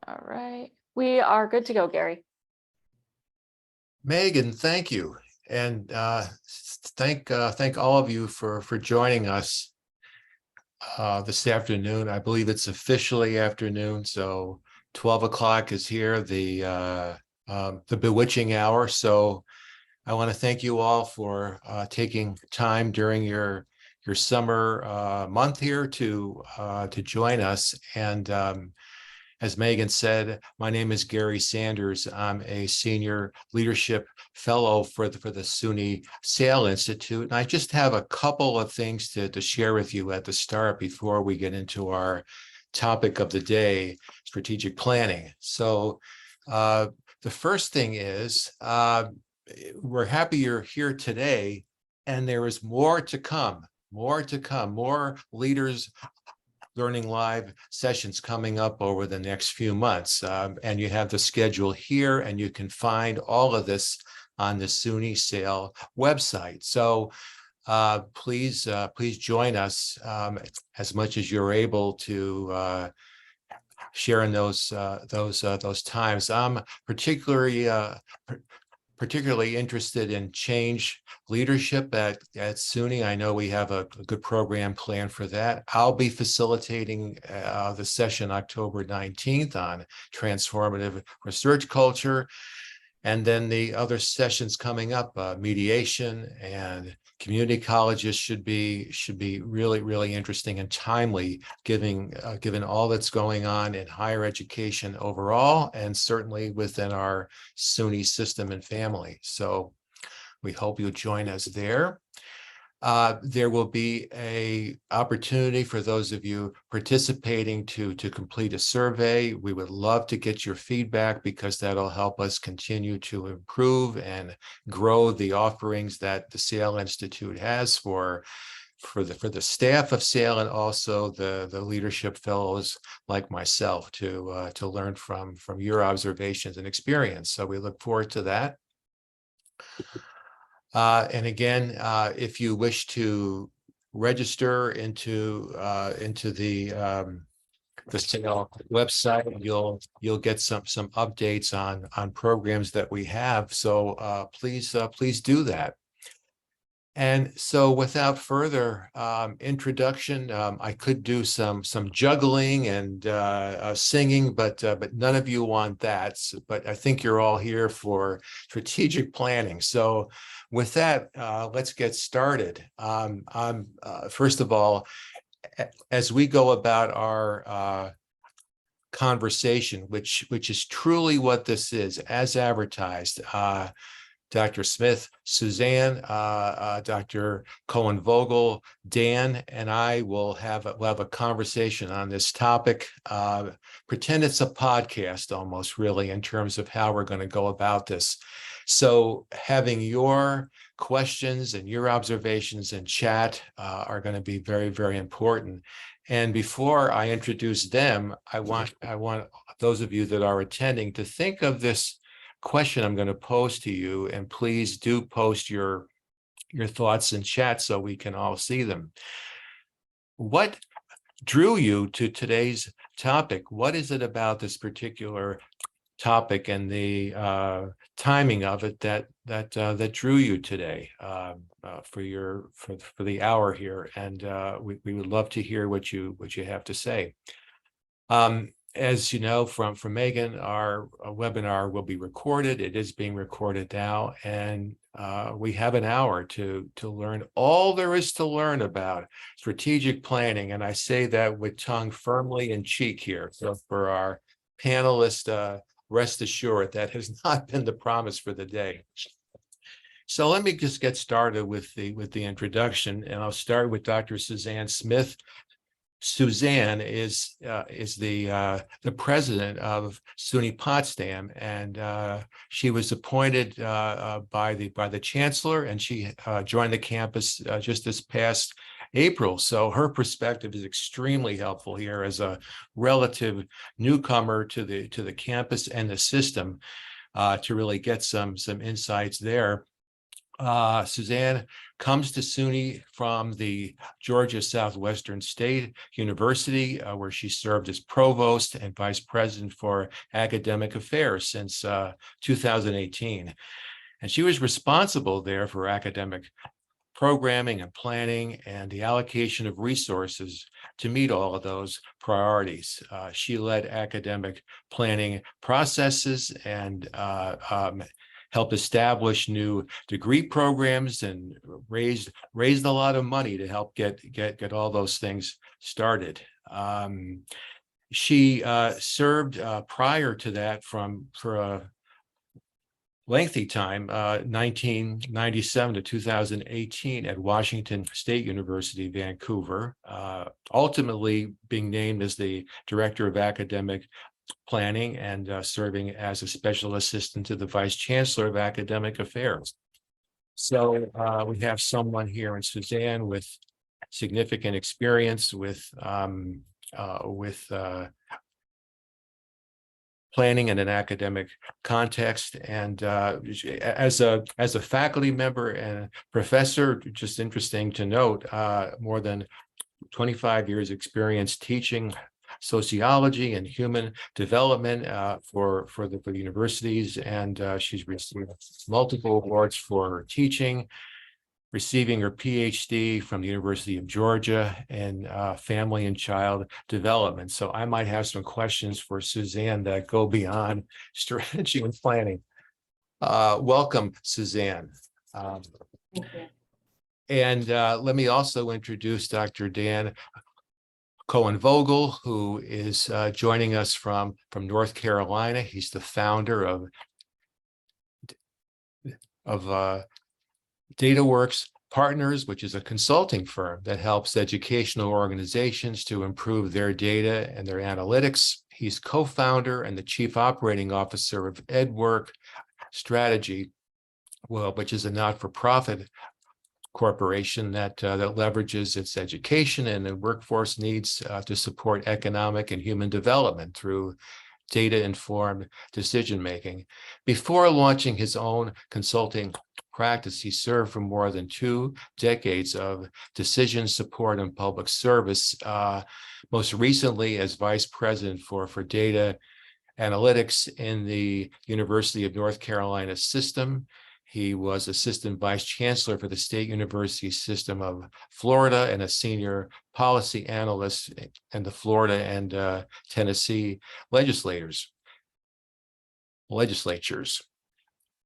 All right. We are good to go, Garry. Megan, thank you. And thank all of you for joining us this afternoon. I believe it's officially afternoon, so 12 o'clock is here, the bewitching hour. So I want to thank you all for taking time during your summer month here to join us. And as Megan said, my name is Garry Sanders. I'm a senior leadership fellow for the SUNY SAIL Institute. And I just have a couple of things to share with you at the start before we get into our topic of the day, strategic planning. So the first thing is we're happy you're here today, and there is more to come, more leaders learning live sessions coming up over the next few months. And you have the schedule here, and you can find all of this on the SUNY SAIL website. So please join us as much as you're able to share in those times. I'm particularly interested in change leadership at SUNY. I know we have a good program planned for that. I'll be facilitating the session October 19th on transformative research culture. And then the other sessions coming up, mediation and community colleges should be really interesting and timely, given all that's going on in higher education overall, and certainly within our SUNY system and family. So we hope you'll join us there. There will be an opportunity for those of you participating to complete a survey. We would love to get your feedback, because that'll help us continue to improve and grow the offerings that the SAIL Institute has for the staff of SAIL, and also the leadership fellows like myself to learn from your observations and experience. So we look forward to that. And again, if you wish to register into the SAIL website, you'll get some updates on programs that we have. So please do that. And so, without further introduction, I could do some juggling and singing, but none of you want that. But I think you're all here for strategic planning. So, with that, let's get started. First of all, as we go about our conversation, which is truly what this is, as advertised. Dr. Smith, Suzanne, Dr. Cohen-Vogel, Dan, and I will have a conversation on this topic. Pretend it's a podcast almost, really, in terms of how we're going to go about this. So having your questions and your observations in chat are going to be very important. And before I introduce them, I want those of you that are attending to think of this question I'm going to pose to you, and please do post your thoughts in chat so we can all see them. What drew you to today's topic? What is it about this particular topic and the timing of it that drew you today for the hour here? And we would love to hear what you have to say. As you know from Megan, our webinar will be recorded. It is being recorded now, and we have an hour to learn all there is to learn about strategic planning. And I say that with tongue firmly in cheek here. So for our panelists, rest assured that has not been the promise for the day. So let me just get started with the introduction, and I'll start with Dr. Suzanne Smith. Suzanne is the president of SUNY Potsdam, and she was appointed by the chancellor, and she joined the campus just this past April. So her perspective is extremely helpful here as a relative newcomer to the campus and the system, to really get some insights there. Suzanne comes to SUNY from the Georgia Southwestern State University, where she served as provost and vice president for academic affairs since 2018. And she was responsible there for academic programming and planning and the allocation of resources to meet all of those priorities. She led academic planning processes and helped establish new degree programs and raised a lot of money to help get all those things started. She served prior to that for a lengthy time, 1997 to 2018 at Washington State University, Vancouver, ultimately being named as the Director of Academic Planning and serving as a special assistant to the Vice Chancellor of Academic Affairs. So we have someone here in Suzanne with significant experience with planning in an academic context, and as a faculty member and professor, just interesting to note, more than 25 years experience teaching sociology and human development for the universities, and she's received multiple awards for her teaching, receiving her PhD from the University of Georgia in family and child development. So I might have some questions for Suzanne that go beyond strategy and planning. Welcome, Suzanne. Thank you. And let me also introduce Dr. Dan Cohen-Vogel, who is joining us from North Carolina. He's the founder of DataWorks Partners, which is a consulting firm that helps educational organizations to improve their data and their analytics. He's co-founder and the chief operating officer of EdWork Strategy, which is a not-for-profit corporation that leverages its education and the workforce needs to support economic and human development through data-informed decision-making. Before launching his own consulting practice, he served for more than 2 decades of decision support and public service, most recently as vice president for data analytics in the University of North Carolina system. He was assistant vice chancellor for the State University System of Florida and a senior policy analyst in the Florida and Tennessee legislatures.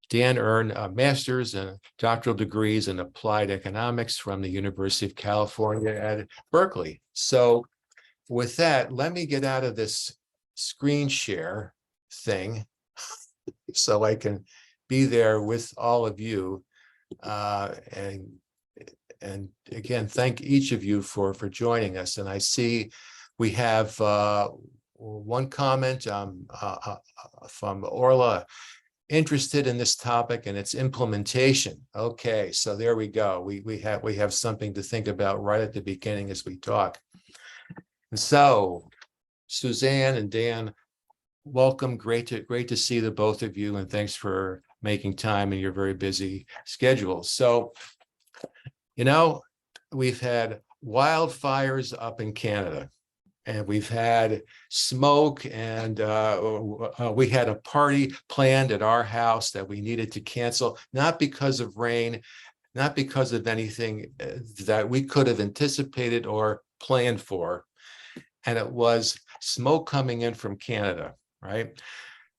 Dan earned master's and doctoral degrees in applied economics from the University of California at Berkeley. So with that, let me get out of this screen share thing so I can be there with all of you. And again, thank each of you for joining us. And I see we have one comment from Orla, interested in this topic and its implementation. Okay, so there we go. We have something to think about right at the beginning as we talk. And so, Suzanne and Dan, welcome. Great to see the both of you, and thanks for making time in your very busy schedules. So, we've had wildfires up in Canada, and we've had smoke, and we had a party planned at our house that we needed to cancel, not because of rain, not because of anything that we could have anticipated or planned for. And it was smoke coming in from Canada, right?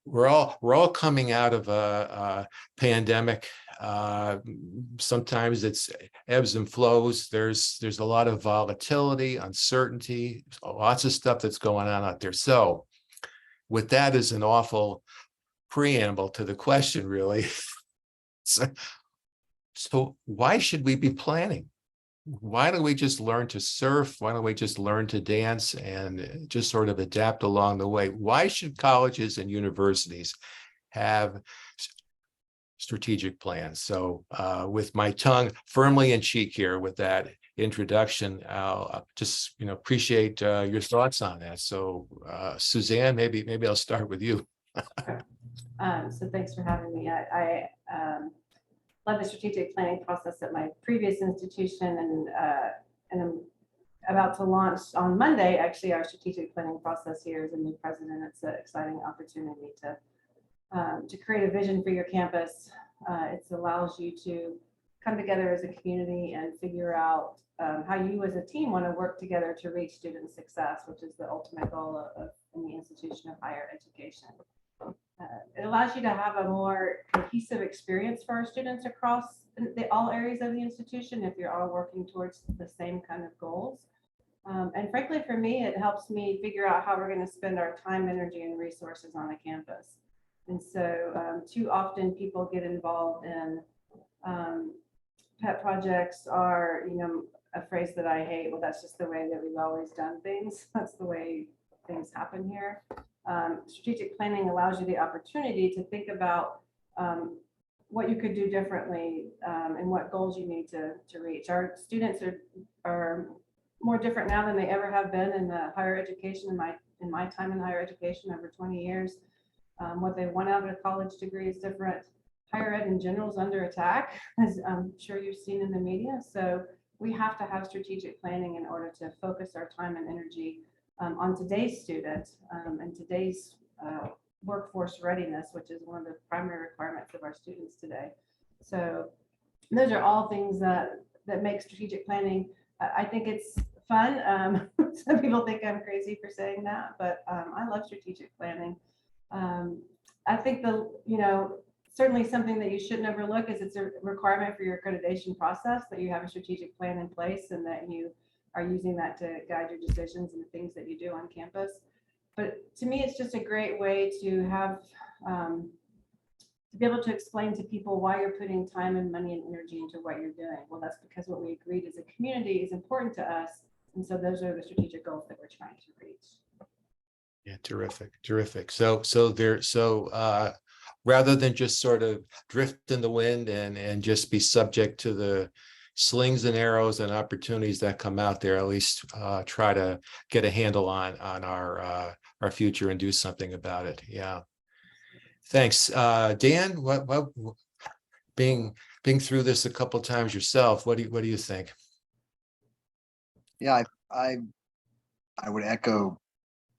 We're all coming out of a pandemic. Sometimes it's ebbs and flows. There's a lot of volatility, uncertainty, lots of stuff that's going on out there. So with that as an awful preamble to the question, really. So why should we be planning? Why don't we just learn to surf? Why don't we just learn to dance and just sort of adapt along the way? Why should colleges and universities have strategic plans? So with my tongue firmly in cheek here with that introduction, I'll just appreciate your thoughts on that. So Suzanne, maybe I'll start with you. So thanks for having me. led the strategic planning process at my previous institution, and I'm about to launch on Monday, actually, our strategic planning process here as a new president. It's an exciting opportunity to create a vision for your campus. It allows you to come together as a community and figure out how you as a team want to work together to reach student success, which is the ultimate goal of in the institution of higher education. It allows you to have a more cohesive experience for our students across all areas of the institution if you're all working towards the same kind of goals. And frankly, for me, it helps me figure out how we're going to spend our time, energy, and resources on a campus. And so too often people get involved in pet projects are, a phrase that I hate. Well, that's just the way that we've always done things. That's the way things happen here. Strategic planning allows you the opportunity to think about what you could do differently and what goals you need to reach. Our students are more different now than they ever have been in the higher education, in my time in higher education over 20 years. What they want out of a college degree is different. Higher ed in general is under attack, as I'm sure you've seen in the media. So we have to have strategic planning in order to focus our time and energy on today's student and today's workforce readiness, which is one of the primary requirements of our students today. So those are all things that make strategic planning. I think it's fun. Some people think I'm crazy for saying that, but I love strategic planning. I think certainly something that you shouldn't overlook is it's a requirement for your accreditation process that you have a strategic plan in place and that you are using that to guide your decisions and the things that you do on campus. But to me, it's just a great way to have to be able to explain to people why you're putting time and money and energy into what you're doing. Well, that's because what we agreed as a community is important to us. And so those are the strategic goals that we're trying to reach. Yeah, terrific. So rather than just sort of drift in the wind and just be subject to the slings and arrows and opportunities that come out there, at least try to get a handle on our future and do something about it. Yeah. Thanks. Dan, what being through this a couple of times yourself, what do you think? Yeah, I would echo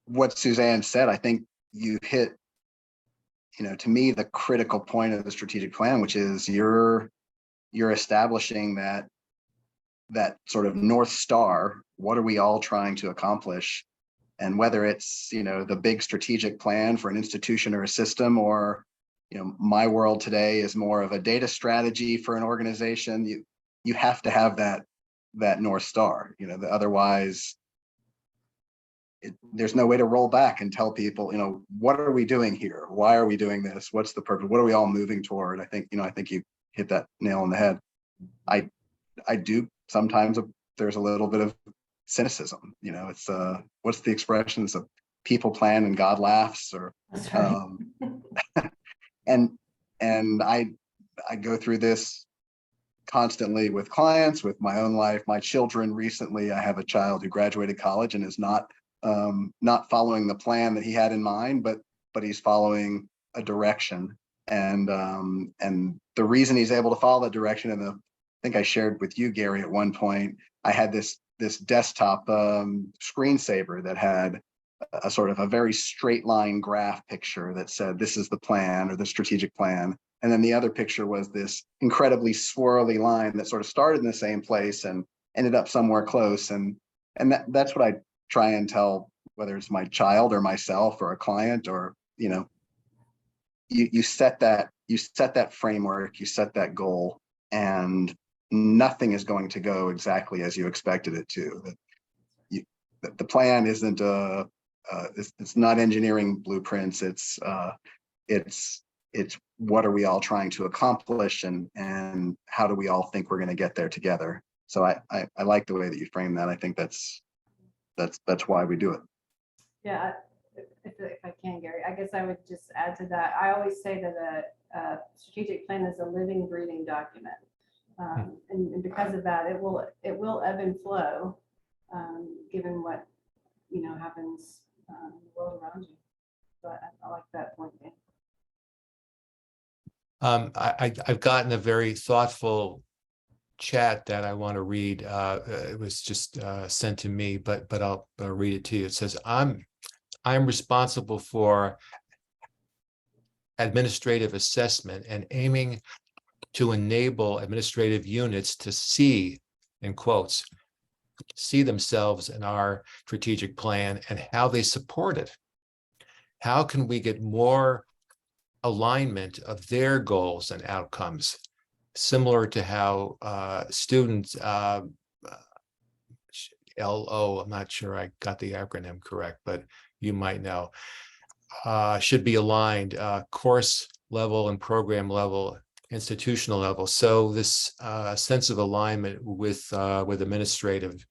what Suzanne said. I think you hit, to me, the critical point of the strategic plan, which is you're establishing that sort of North Star. What are we all trying to accomplish? And whether it's, the big strategic plan for an institution or a system, or, my world today is more of a data strategy for an organization. You have to have that North Star, otherwise there's no way to roll back and tell people, what are we doing here? Why are we doing this? What's the purpose? What are we all moving toward? I think you hit that nail on the head. I do sometimes, there's a little bit of cynicism, it's what's the expression? It's a people plan and God laughs, or and I go through this constantly with clients, with my own life, my children. Recently, I have a child who graduated college and is not following the plan that he had in mind, but he's following a direction. And the reason he's able to follow that direction, and I think I shared with you, Garry, at one point, I had this desktop screensaver that had a sort of a very straight line graph picture that said, this is the plan or the strategic plan. And then the other picture was this incredibly swirly line that sort of started in the same place and ended up somewhere close. And that's what I try and tell, whether it's my child or myself or a client, or, you set that framework, you set that goal, and nothing is going to go exactly as you expected it to. The plan isn't it's not engineering blueprints. It's what are we all trying to accomplish, and how do we all think we're going to get there together? So I like the way that you frame that. I think that's why we do it. Yeah, if I can, Garry, I guess I would just add to that. I always say that a strategic plan is a living, breathing document, and because of that, it will ebb and flow, given what happens in the world around you. So I like that point, Dan. I've gotten a very thoughtful chat that I want to read. It was just sent to me, but I'll read it to you. It says, I'm responsible for administrative assessment and aiming to enable administrative units to see, in quotes, see themselves in our strategic plan and how they support it. How can we get more alignment of their goals and outcomes, similar to how students, LO, I'm not sure I got the acronym correct, but you might know, should be aligned, course level and program level, institutional level. So this sense of alignment with administrative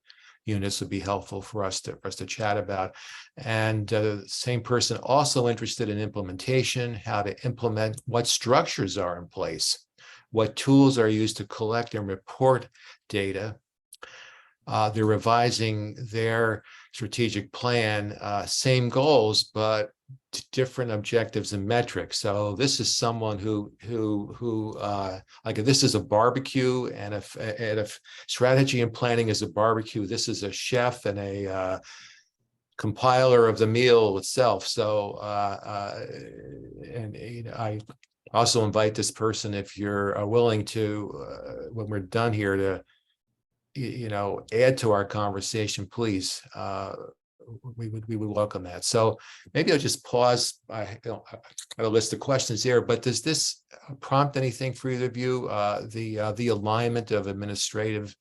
units would be helpful for us to chat about. And same person also interested in implementation, how to implement, what structures are in place, what tools are used to collect and report data. They're revising their strategic plan, same goals, but different objectives and metrics. So this is someone who like if this is a barbecue, and if strategy and planning is a barbecue, this is a chef and a compiler of the meal itself. So and you know, I also invite this person, if you're willing to, when we're done here, to add to our conversation, please. We would welcome that. So maybe I'll just pause. I have a list of questions here, but does this prompt anything for either of you? The alignment of administrative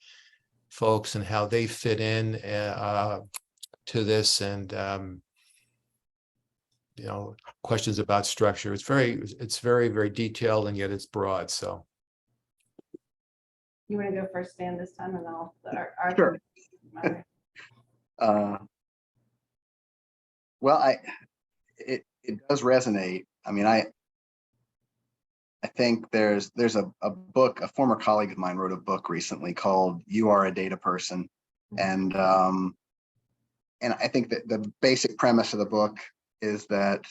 folks and how they fit in to this, and questions about structure. It's very, very detailed, and yet it's broad. So. You want to go first, Stan, this time, and I'll. Sure. Well, it does resonate. I mean, I think there's a book, a former colleague of mine wrote a book recently called "You Are a Data Person," and I think that the basic premise of the book is that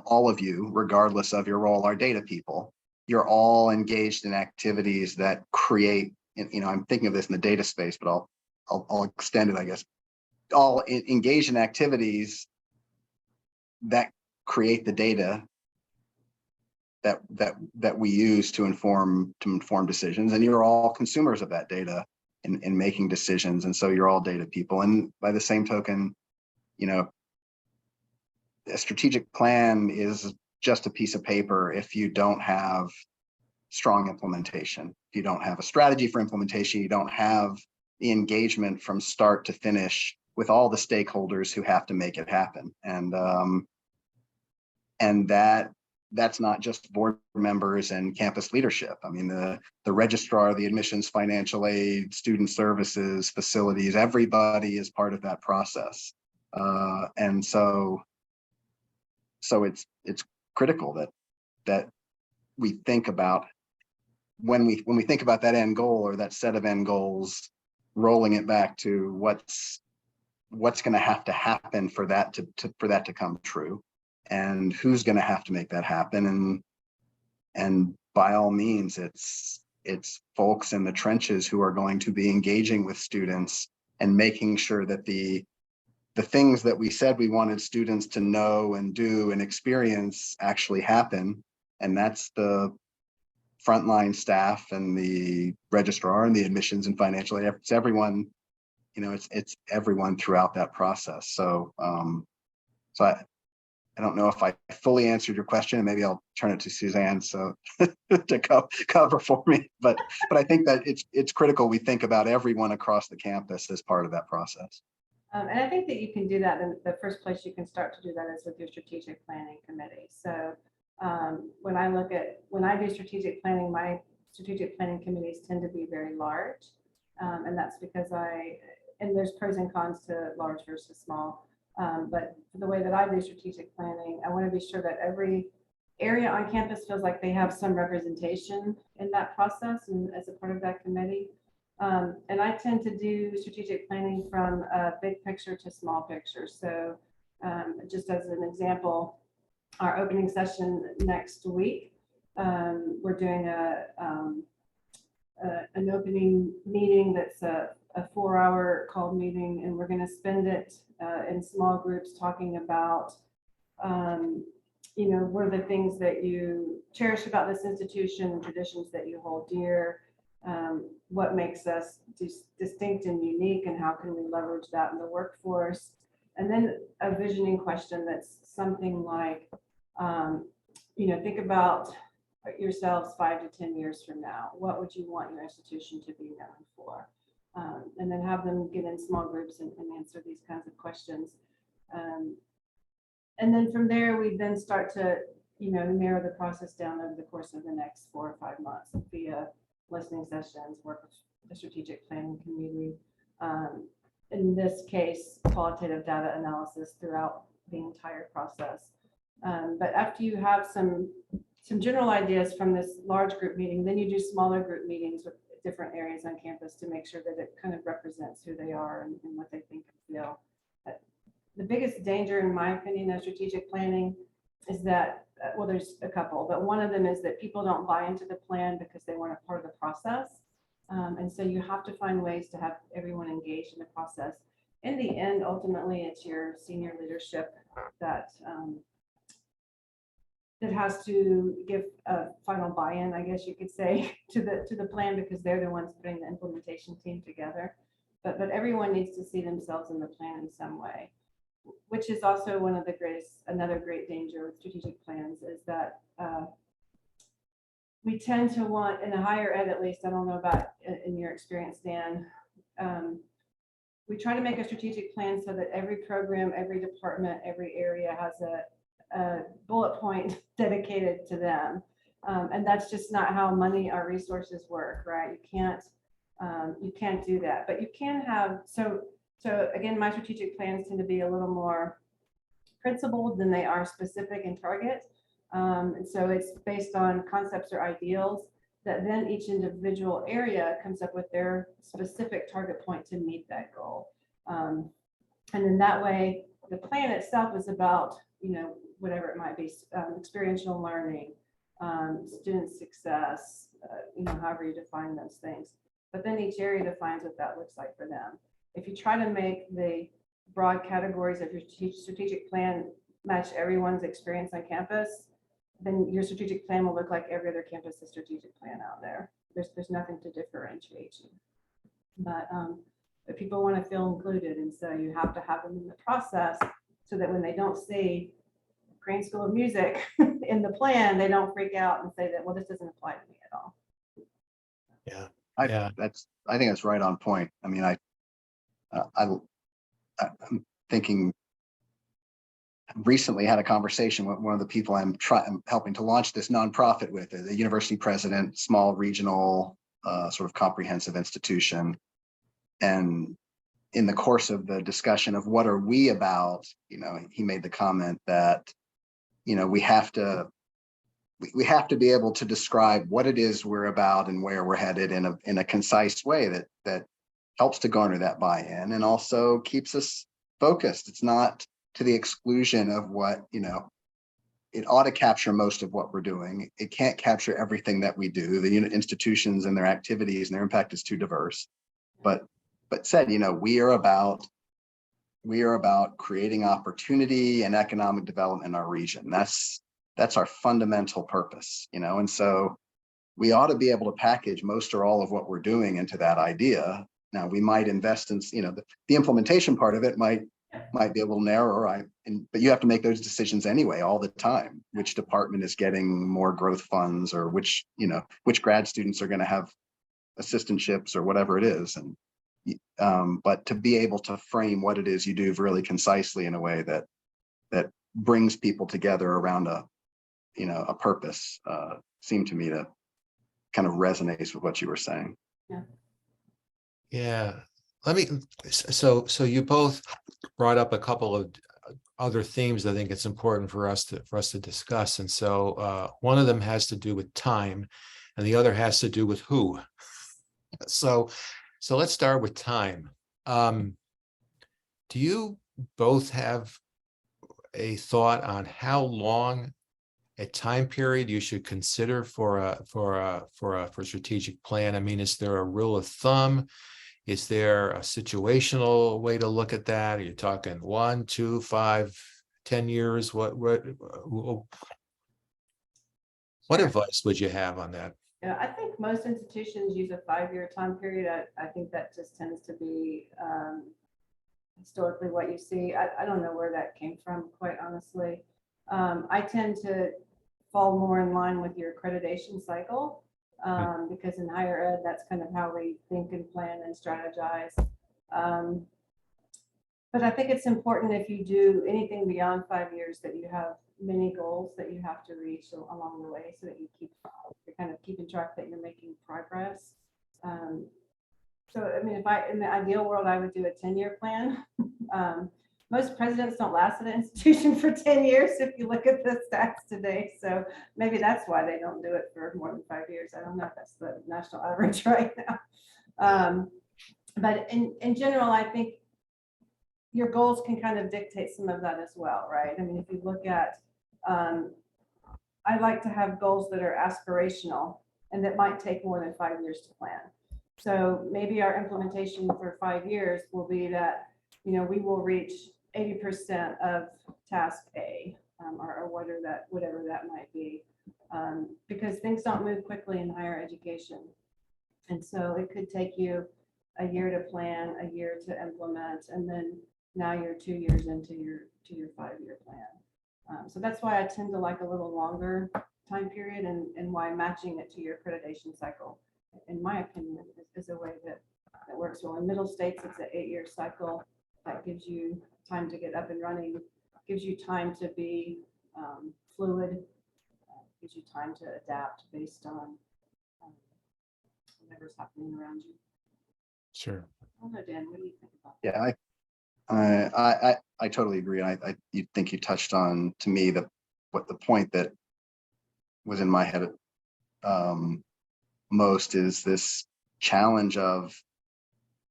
all of you, regardless of your role, are data people. You're all engaged in activities that create, I'm thinking of this in the data space, but I'll extend it, I guess. All engaged in activities that create the data that we use to inform decisions, and you're all consumers of that data in making decisions, and so you're all data people. And by the same token, a strategic plan is just a piece of paper if you don't have strong implementation. If you don't have a strategy for implementation, you don't have the engagement from start to finish with all the stakeholders who have to make it happen. And that's not just board members and campus leadership. I mean, the registrar, the admissions, financial aid, student services, facilities, everybody is part of that process. And so it's critical that we think about, when we think about that end goal or that set of end goals, rolling it back to what's going to have to happen for that to come true, and who's going to have to make that happen. And by all means, it's folks in the trenches who are going to be engaging with students and making sure that the things that we said we wanted students to know and do and experience actually happen. And that's the frontline staff and the registrar and the admissions and financial aid. It's everyone, it's everyone throughout that process. So I don't know if I fully answered your question, and maybe I'll turn it to Suzanne so to cover for me. But I think that it's critical we think about everyone across the campus as part of that process. And I think that you can do that. And the first place you can start to do that is with your strategic planning committee. So when I do strategic planning, my strategic planning committees tend to be very large. And that's because and there's pros and cons to large versus small. But the way that I do strategic planning, I want to be sure that every area on campus feels like they have some representation in that process and as a part of that committee. And I tend to do strategic planning from a big picture to small picture. So just as an example, our opening session next week, We're doing an opening meeting that's a 4-hour call meeting, and we're going to spend it in small groups talking about, what are the things that you cherish about this institution and traditions that you hold dear, what makes us distinct and unique, and how can we leverage that in the workforce. And then a visioning question that's something like, think about yourselves 5 to 10 years from now. What would you want your institution to be known for? And then have them get in small groups and answer these kinds of questions. And then from there, we then start to, narrow the process down over the course of the next 4 or 5 months via listening sessions, work with the strategic planning community. In this case, qualitative data analysis throughout the entire process. But after you have some general ideas from this large group meeting, then you do smaller group meetings with different areas on campus to make sure that it kind of represents who they are and what they think and feel. The biggest danger, in my opinion, of strategic planning is that, there's a couple, but one of them is that people don't buy into the plan because they weren't a part of the process. And so you have to find ways to have everyone engaged in the process. In the end, ultimately, it's your senior leadership that has to give a final buy-in, I guess you could say, to the plan, because they're the ones putting the implementation team together. But everyone needs to see themselves in the plan in some way, which is also another great danger with strategic plans, is that we tend to want, in a higher ed at least, I don't know about in your experience, Dan, we try to make a strategic plan so that every program, every department, every area has a bullet point dedicated to them. And that's just not how money or resources work, right? You can't do that, but you can have, so again, my strategic plans tend to be a little more principled than they are specific and target. And so it's based on concepts or ideals that then each individual area comes up with their specific target point to meet that goal. And in that way, the plan itself is about, whatever it might be, experiential learning, student success, however you define those things. But then each area defines what that looks like for them. If you try to make the broad categories of your strategic plan match everyone's experience on campus, then your strategic plan will look like every other campus's strategic plan out there. There's nothing to differentiate you. But people want to feel included, and so you have to have them in the process so that when they don't see Crane School of Music in the plan, they don't freak out and say that, well, this doesn't apply to me at all. Yeah. I think that's right on point. I mean, I'm thinking, recently had a conversation with one of the people I'm helping to launch this nonprofit with, the university president, small regional sort of comprehensive institution. And in the course of the discussion of what are we about, he made the comment that, we have to be able to describe what it is we're about and where we're headed in a concise way that helps to garner that buy-in and also keeps us focused. It's not to the exclusion of what, it ought to capture most of what we're doing. It can't capture everything that we do. The institutions and their activities and their impact is too diverse. But said, we are about creating opportunity and economic development in our region. That's our fundamental purpose, and so we ought to be able to package most or all of what we're doing into that idea. Now we might invest in, the implementation part of it might be a little narrower, but you have to make those decisions anyway all the time. Which department is getting more growth funds, or which grad students are going to have assistantships or whatever it is. And but to be able to frame what it is you do really concisely in a way that brings people together around a purpose seemed to me to kind of resonates with what you were saying. Yeah. So you both brought up a couple of other themes I think it's important for us to discuss. And so one of them has to do with time and the other has to do with who. So let's start with time. Do you both have a thought on how long a time period you should consider for a strategic plan? I mean, is there a rule of thumb? Is there a situational way to look at that? Are you talking 1, 2, 5, 10 years? What Sure. advice would you have on that? Yeah, I think most institutions use a 5-year time period. I think that just tends to be historically what you see. I don't know where that came from, quite honestly. I tend to fall more in line with your accreditation cycle because in higher ed, that's kind of how we think and plan and strategize. But I think it's important if you do anything beyond 5 years that you have many goals that you have to reach along the way so that you're kind of keeping track that you're making progress. So, I mean, in the ideal world, I would do a 10-year plan. Most presidents don't last at an institution for 10 years if you look at the stats today. So maybe that's why they don't do it for more than 5 years. I don't know if that's the national average right now. But in general, I think your goals can kind of dictate some of that as well, right? I mean, if you look at, I like to have goals that are aspirational and that might take more than 5 years to plan. So maybe our implementation for 5 years will be that, we will reach 80% of task A, or whatever that might be, because things don't move quickly in higher education. And so it could take you a year to plan, a year to implement, and then now you're 2 years into your 5-year plan. So that's why I tend to like a little longer time period and why matching it to your accreditation cycle, in my opinion, is a way that works well. In middle states, it's an 8-year cycle that gives you time to get up and running, gives you time to be fluid, gives you time to adapt based on whatever's happening around you. Sure. I don't know, Dan, what do you think about that? Yeah, I totally agree. You think you touched on, to me, the point that was in my head most is this challenge of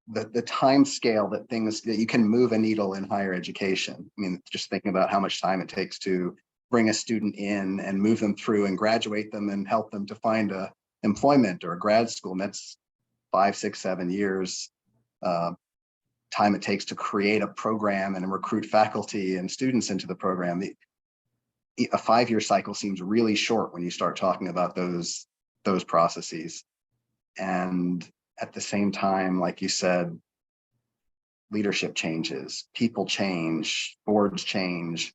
the time scale that you can move a needle in higher education. I mean, just thinking about how much time it takes to bring a student in and move them through and graduate them and help them to find a employment or a grad school. And that's 5, 6, 7 years. Time it takes to create a program and recruit faculty and students into the program. A 5-year cycle seems really short when you start talking about those processes. And at the same time, like you said, leadership changes, people change, boards change.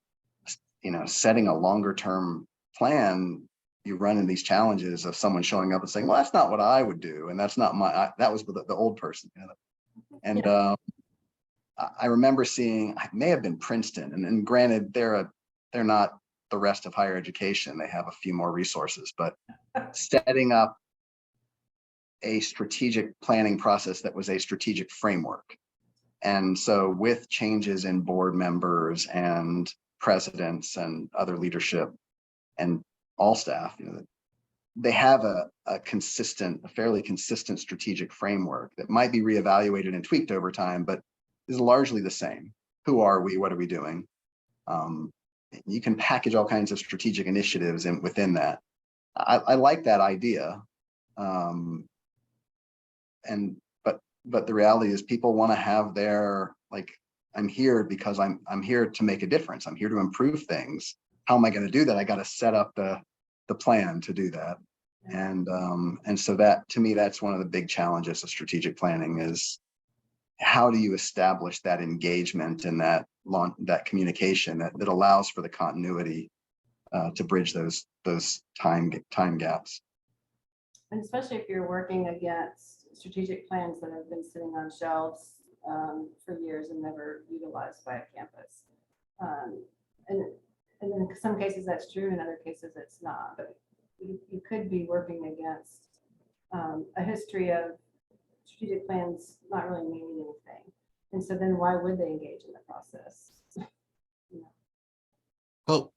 Setting a longer term plan, you run into these challenges of someone showing up and saying, well, that's not what I would do, and that's not that was the old person. And I remember seeing, it may have been Princeton, and granted, they're not the rest of higher education. They have a few more resources, but setting up a strategic planning process that was a strategic framework. And so with changes in board members and presidents and other leadership and all staff, they have a fairly consistent strategic framework that might be reevaluated and tweaked over time, but is largely the same. Who are we? What are we doing? You can package all kinds of strategic initiatives within that. I like that idea. But the reality is people want to have their, I'm here because I'm here to make a difference. I'm here to improve things. How am I going to do that? I got to set up the plan to do that. And so that, to me, that's one of the big challenges of strategic planning is how do you establish that engagement and that communication that allows for the continuity to bridge those time gaps. And especially if you're working against strategic plans that have been sitting on shelves for years and never utilized by a campus. And in some cases that's true, in other cases it's not. But you could be working against a history of strategic plans not really meaning anything. And so then why would they engage in the process? Well,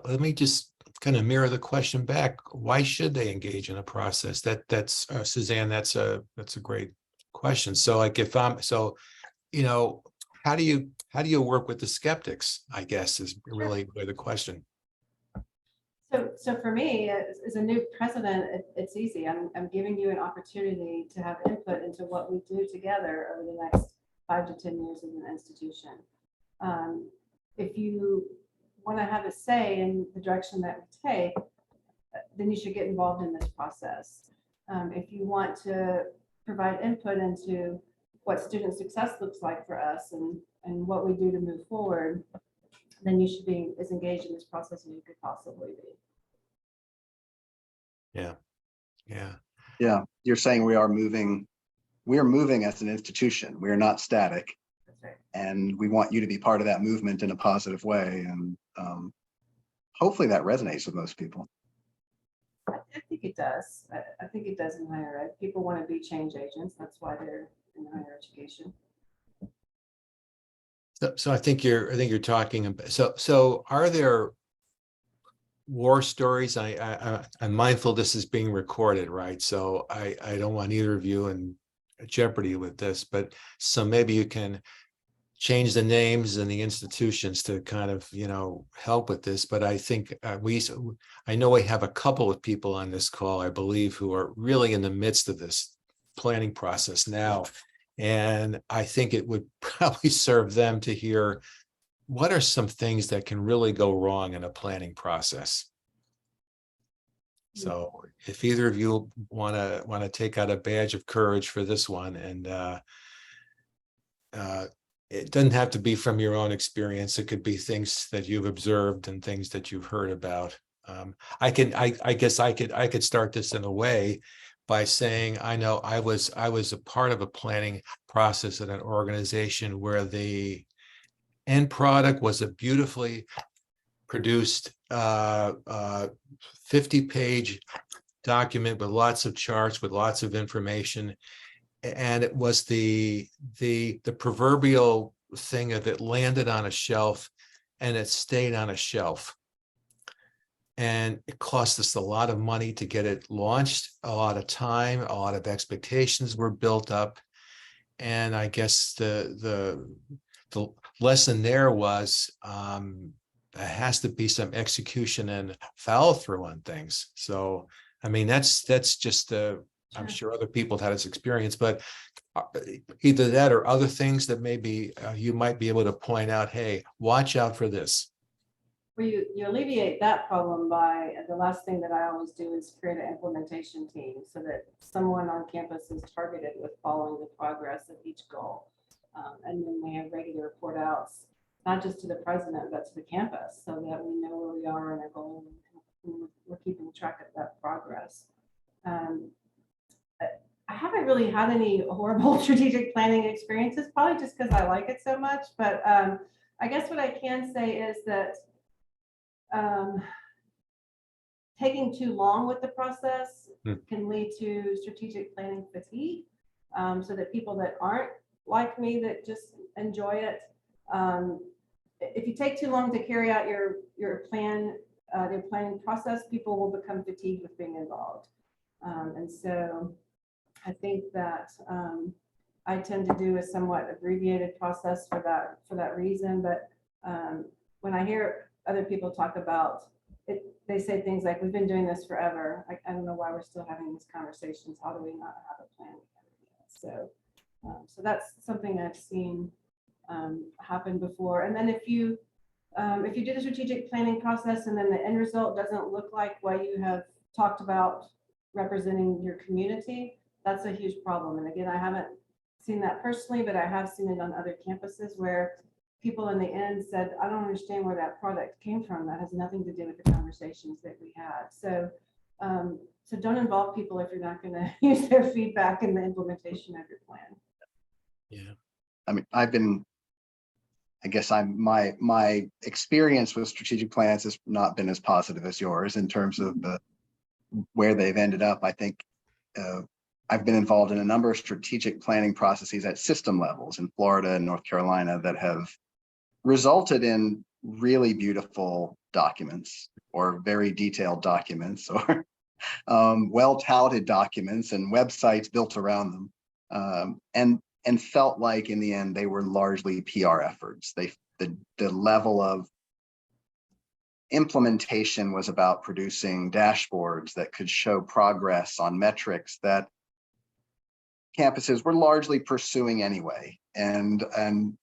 let me just kind of mirror the question back. Why should they engage in a process? That's Suzanne, that's a great question. So how do you work with the skeptics, I guess, is really the question. So for me, as a new president, it's easy. I'm giving you an opportunity to have input into what we do together over the next 5 to 10 years as an institution. If you want to have a say in the direction that we take, then you should get involved in this process. If you want to provide input into what student success looks like for us and what we do to move forward, then you should be as engaged in this process as you could possibly be. Yeah. Yeah, you're saying we are moving as an institution. We are not static. That's right. And we want you to be part of that movement in a positive way. And hopefully that resonates with most people. I think it does. I think it does in higher ed. People want to be change agents. That's why they're in higher education. So I think you're talking about, so are there war stories? I'm mindful this is being recorded, right? So I don't want either of you in jeopardy with this, but so maybe you can change the names and the institutions to kind of, help with this. But I think I know we have a couple of people on this call, I believe, who are really in the midst of this planning process now. And I think it would probably serve them to hear what are some things that can really go wrong in a planning process. So if either of you want to take out a badge of courage for this one, and it doesn't have to be from your own experience. It could be things that you've observed and things that you've heard about. I guess I could start this in a way by saying, I know I was a part of a planning process at an organization where the end product was a beautifully produced 50-page document with lots of charts, with lots of information. And it was the proverbial thing of it landed on a shelf and it stayed on a shelf. And it cost us a lot of money to get it launched, a lot of time, a lot of expectations were built up. And I guess the lesson there was there has to be some execution and follow through on things. So, I mean, that's just I'm sure other people have had this experience, but either that or other things that maybe you might be able to point out, hey, watch out for this. Well, you alleviate that problem by, the last thing that I always do is create an implementation team so that someone on campus is targeted with following the progress of each goal. And then they have regular report outs, not just to the president, but to the campus, so that we know where we are in our goal and we're keeping track of that progress. I haven't really had any horrible strategic planning experiences, probably just because I like it so much. But I guess what I can say is that taking too long with the process can lead to strategic planning fatigue, so that people that aren't like me, that just enjoy it, if you take too long to carry out your plan, their planning process, people will become fatigued with being involved. And so I think that I tend to do a somewhat abbreviated process for that reason. But when I hear other people talk about it, they say things like, we've been doing this forever. I don't know why we're still having these conversations. How do we not have a plan? So that's something I've seen happen before. And then if you do the strategic planning process and then the end result doesn't look like what you have talked about representing your community, that's a huge problem. And again, I haven't seen that personally, but I have seen it on other campuses where people in the end said, I don't understand where that product came from. That has nothing to do with the conversations that we had. So don't involve people if you're not going to use their feedback in the implementation of your plan. Yeah. I mean, my experience with strategic plans has not been as positive as yours in terms of where they've ended up. I think I've been involved in a number of strategic planning processes at system levels in Florida and North Carolina that have resulted in really beautiful documents or very detailed documents or well-touted documents and websites built around them. And felt like in the end, they were largely PR efforts. The level of implementation was about producing dashboards that could show progress on metrics that campuses were largely pursuing anyway. And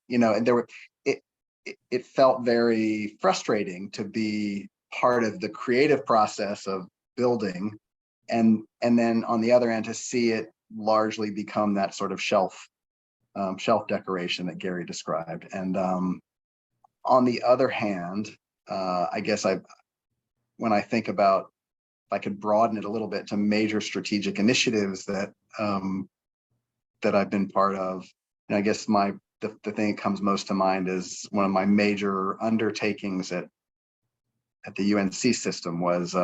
there were, it felt very frustrating to be part of the creative process of building, and then on the other end to see it largely become that sort of shelf decoration that Garry described. And on the other hand, I guess when I think about, if I could broaden it a little bit to major strategic initiatives that I've been part of, and I guess the thing that comes most to mind is one of my major undertakings at the UNC system was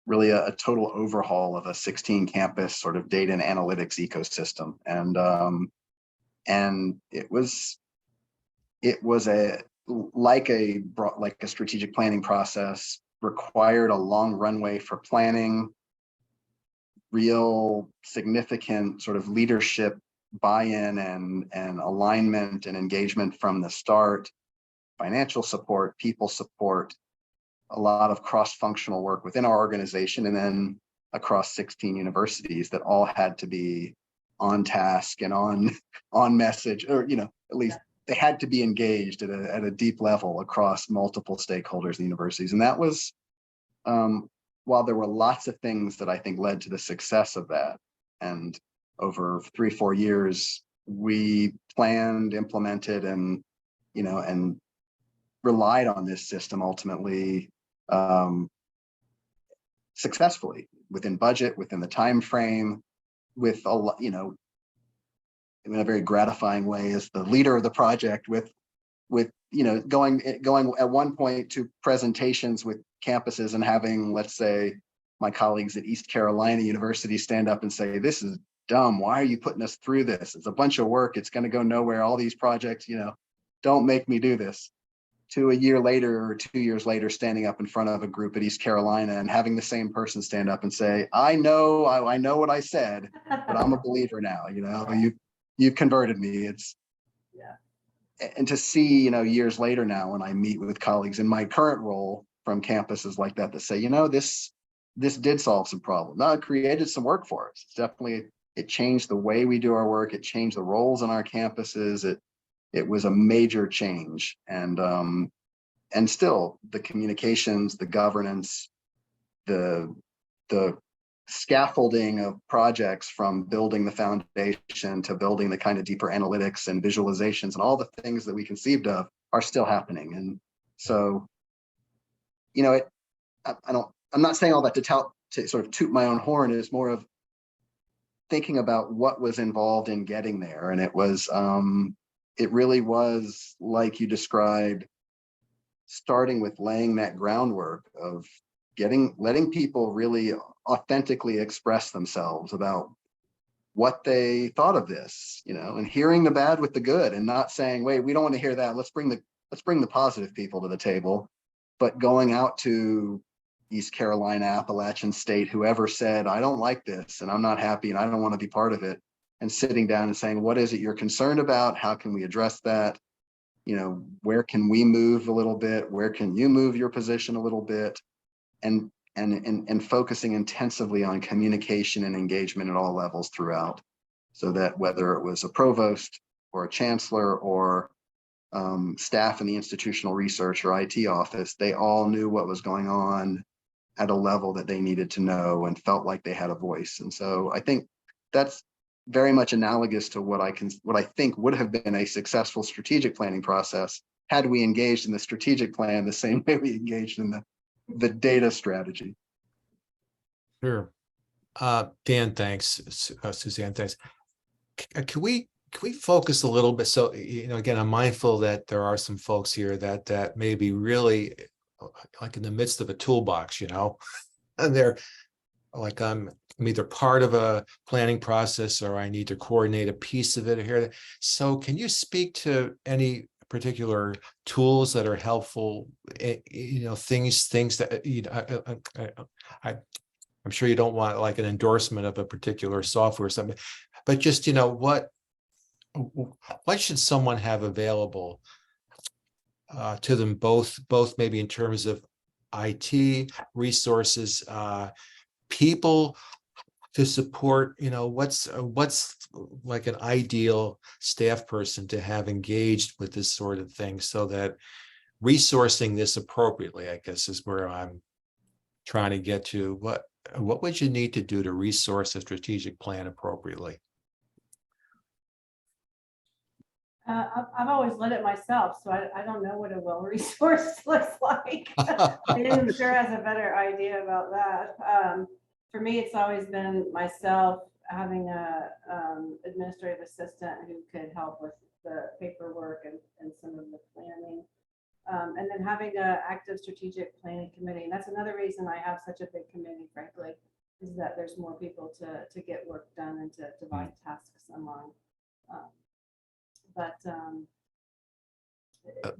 really a total overhaul of a 16 campus sort of data and analytics ecosystem. And it was like a strategic planning process, required a long runway for planning, real significant sort of leadership buy-in and alignment and engagement from the start, financial support, people support, a lot of cross-functional work within our organization, and then across 16 universities that all had to be on task and on message, or at least they had to be engaged at a deep level across multiple stakeholders and universities. And that was, while there were lots of things that I think led to the success of that, and over 3-4 years, we planned, implemented, and relied on this system ultimately successfully within budget, within the time frame, with a lot, in a very gratifying way as the leader of the project, with going at one point to presentations with campuses and having, let's say, my colleagues at East Carolina University stand up and say, "This is dumb. Why are you putting us through this? It's a bunch of work. It's going to go nowhere. All these projects, don't make me do this." To a year later or 2 years later, standing up in front of a group at East Carolina and having the same person stand up and say, I know what I said, but I'm a believer now. You've converted me. And to see, years later now, when I meet with colleagues in my current role from campuses like that say, this did solve some problems. No, it created some work for us. It's definitely, it changed the way we do our work. It changed the roles on our campuses. It was a major change, and still the communications, the governance, the scaffolding of projects, from building the foundation to building the kind of deeper analytics and visualizations and all the things that we conceived of, are still happening. And so, I'm not saying all that to sort of toot my own horn. Is more of thinking about what was involved in getting there, and it really was, like you described, starting with laying that groundwork of letting people really authentically express themselves about what they thought of this, and hearing the bad with the good, and not saying, wait, we don't want to hear that. Let's bring the positive people to the table, but going out to East Carolina, Appalachian State, whoever said, I don't like this and I'm not happy and I don't want to be part of it, and sitting down and saying, what is it you're concerned about? How can we address that? Where can we move a little bit? Where can you move your position a little bit? And focusing intensively on communication and engagement at all levels throughout, so that whether it was a provost or a chancellor or staff in the institutional research or IT office, they all knew what was going on at a level that they needed to know and felt like they had a voice. And so I think that's very much analogous to what I think would have been a successful strategic planning process had we engaged in the strategic plan the same way we engaged in the data strategy. Sure. Dan, thanks. Suzanne, thanks. Can we focus a little bit? So, again, I'm mindful that there are some folks here that may be really like in the midst of a toolbox, and they're like, I'm either part of a planning process or I need to coordinate a piece of it here. So can you speak to any particular tools that are helpful, things that, I'm sure you don't want like an endorsement of a particular software or something, but just, what should someone have available to them, both maybe in terms of IT resources, people to support, what's like an ideal staff person to have engaged with this sort of thing, so that resourcing this appropriately, I guess, is where I'm trying to get to. What would you need to do to resource a strategic plan appropriately? I've always led it myself, so I don't know what a well-resourced looks like. Dan sure has a better idea about that. For me, it's always been myself having a administrative assistant who could help with the paperwork and some of the planning. And then having an active strategic planning committee. And that's another reason I have such a big committee, frankly, is that there's more people to get work done and to divide tasks among.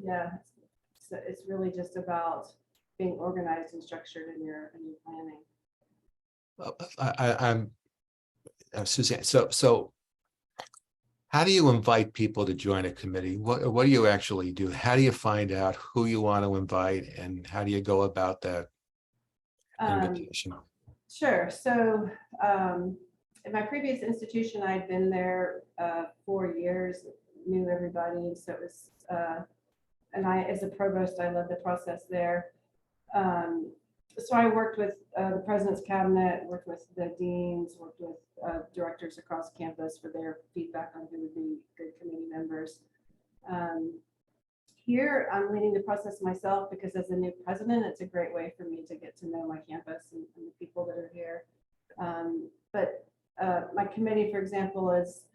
Yeah, it's really just about being organized and structured in your planning. I'm Suzanne. So how do you invite people to join a committee? What do you actually do? How do you find out who you want to invite, and how do you go about that invitation? Sure. So in my previous institution, I'd been there 4 years, knew everybody. So it was, and I, as a provost, I led the process there. So I worked with the president's cabinet, worked with the deans, worked with directors across campus for their feedback on who would be good committee members. Here, I'm leading the process myself because as a new president, it's a great way for me to get to know my campus and the people that are here. But my committee, for example, is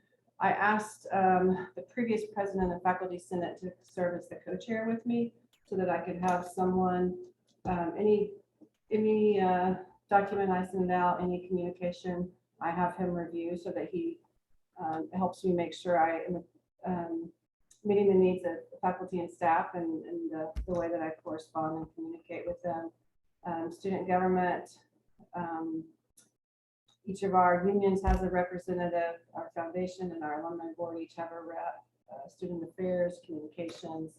I asked the previous president of Faculty Senate to serve as the co-chair with me so that I could have someone, any document I send out, any communication, I have him review so that he helps me make sure I am meeting the needs of faculty and staff and the way that I correspond and communicate with them. Student government, each of our unions has a representative, our foundation and our alumni board each have a rep, student affairs, communications,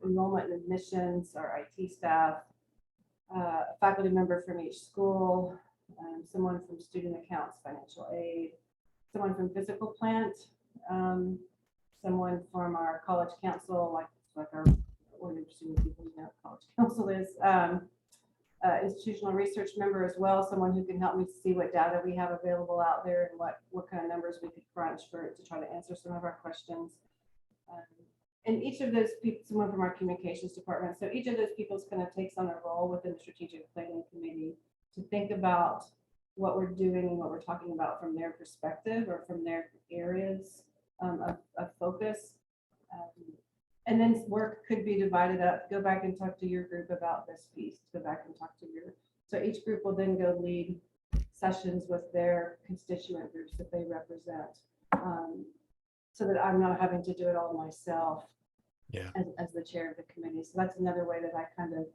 enrollment and admissions, our IT staff, a faculty member from each school, someone from student accounts, financial aid, someone from physical plant, someone from our college council, like our student people, college council is, institutional research member as well, someone who can help me see what data we have available out there and what kind of numbers we could crunch to try to answer some of our questions. And each of those people, someone from our communications department. So each of those people kind of takes on a role within the strategic planning committee to think about what we're doing and what we're talking about from their perspective or from their areas of focus. And then work could be divided up, go back and talk to your group about this piece, go back and talk to your, so each group will then go lead sessions with their constituent groups that they represent. So that I'm not having to do it all myself as the chair of the committee. So that's another way that I kind of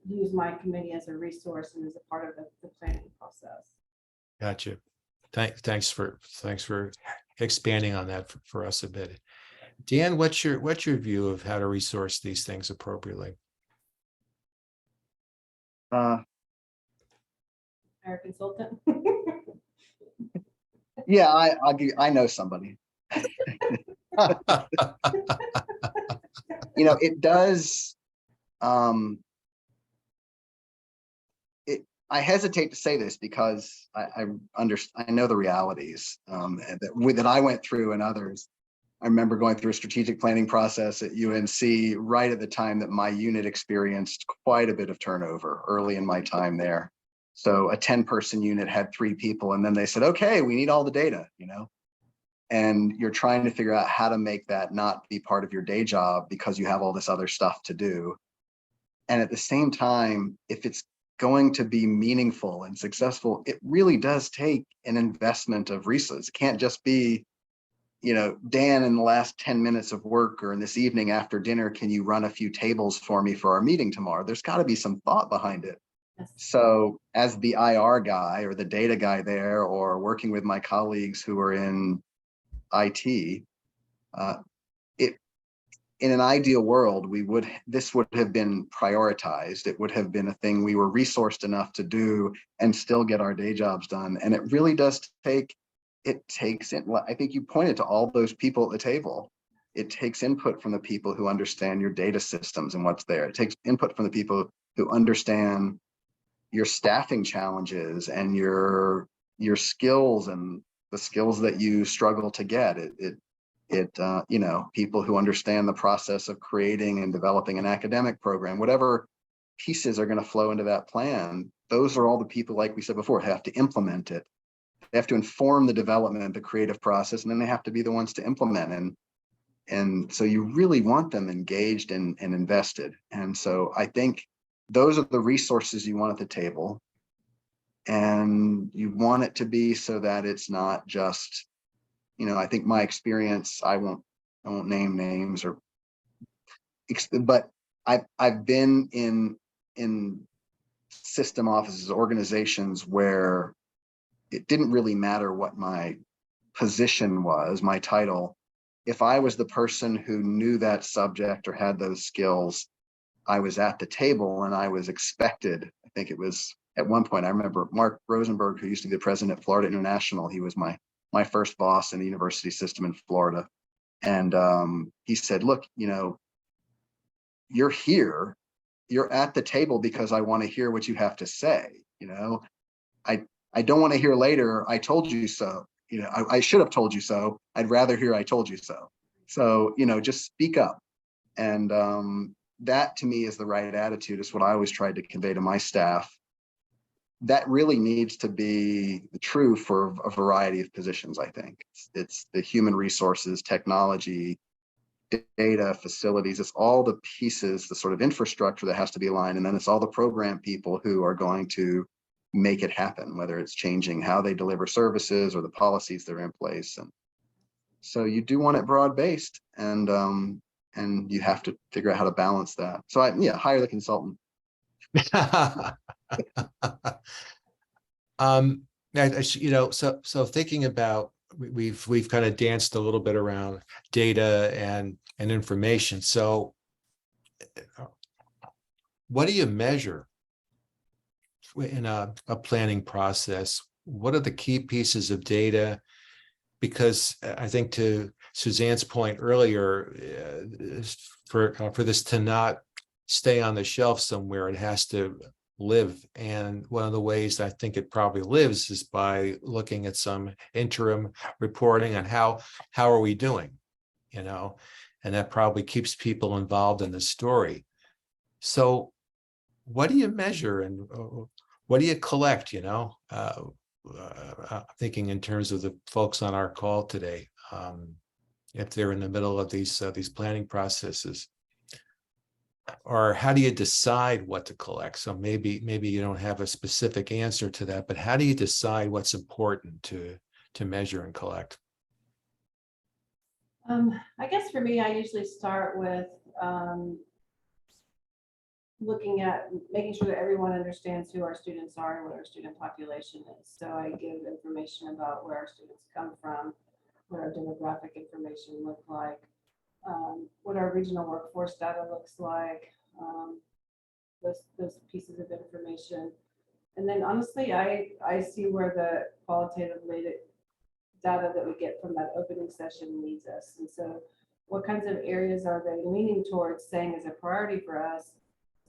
use my committee as a resource and as a part of the planning process. Gotcha. Thanks for expanding on that for us a bit. Dan, what's your view of how to resource these things appropriately? Our consultant. Yeah, I know somebody. It does. I hesitate to say this because I know the realities that I went through and others. I remember going through a strategic planning process at UNC right at the time that my unit experienced quite a bit of turnover early in my time there. So a 10-person unit had 3 people, and then they said, okay, we need all the data, and you're trying to figure out how to make that not be part of your day job because you have all this other stuff to do. And at the same time, if it's going to be meaningful and successful, it really does take an investment of resources. It can't just be, Dan, in the last 10 minutes of work or in this evening after dinner, can you run a few tables for me for our meeting tomorrow? There's got to be some thought behind it. Yes. So as the IR guy or the data guy there, or working with my colleagues who are in IT, in an ideal world, this would have been prioritized. It would have been a thing we were resourced enough to do and still get our day jobs done. And it really does takes in, I think you pointed to all those people at the table. It takes input from the people who understand your data systems and what's there. It takes input from the people who understand your staffing challenges and your skills and the skills that you struggle to get. You know, people who understand the process of creating and developing an academic program, whatever pieces are going to flow into that plan. Those are all the people, like we said before, have to implement it. They have to inform the development, the creative process, and then they have to be the ones to implement. And so you really want them engaged and invested. And so I think those are the resources you want at the table. And you want it to be so that it's not just, you know, I think my experience, I won't name names but I've been in system offices, organizations where it didn't really matter what my position was, my title. If I was the person who knew that subject or had those skills, I was at the table and I was expected. I think it was at one point, I remember Mark Rosenberg, who used to be the president of Florida International. He was my first boss in the university system in Florida. And he said, look, you know, you're here, you're at the table because I want to hear what you have to say. You know, I don't want to hear later, I told you so. You know, I should have told you so. I'd rather hear I told you so. So, you know, just speak up. And that to me is the right attitude. Is what I always tried to convey to my staff. That really needs to be true for a variety of positions, I think. It's the human resources, technology, data, facilities. It's all the pieces, the sort of infrastructure that has to be aligned. And then it's all the program people who are going to make it happen, whether it's changing how they deliver services or the policies that are in place. And so you do want it broad-based, and you have to figure out how to balance that. So hire the consultant. You know, so thinking about, we've kind of danced a little bit around data and information. So what do you measure in a planning process? What are the key pieces of data? Because I think, to Suzanne's point earlier, for this to not stay on the shelf somewhere, it has to live. And one of the ways I think it probably lives is by looking at some interim reporting on how are we doing, you know, and that probably keeps people involved in the story. So what do you measure and what do you collect, you know? Thinking in terms of the folks on our call today, if they're in the middle of these planning processes, or how do you decide what to collect? So maybe you don't have a specific answer to that, but how do you decide what's important to measure and collect? I guess for me, I usually start with looking at making sure that everyone understands who our students are and what our student population is. So I give information about where our students come from, what our demographic information look like, what our regional workforce data looks like, those pieces of information. And then honestly, I see where the qualitative data that we get from that opening session leads us. And so what kinds of areas are they leaning towards saying is a priority for us?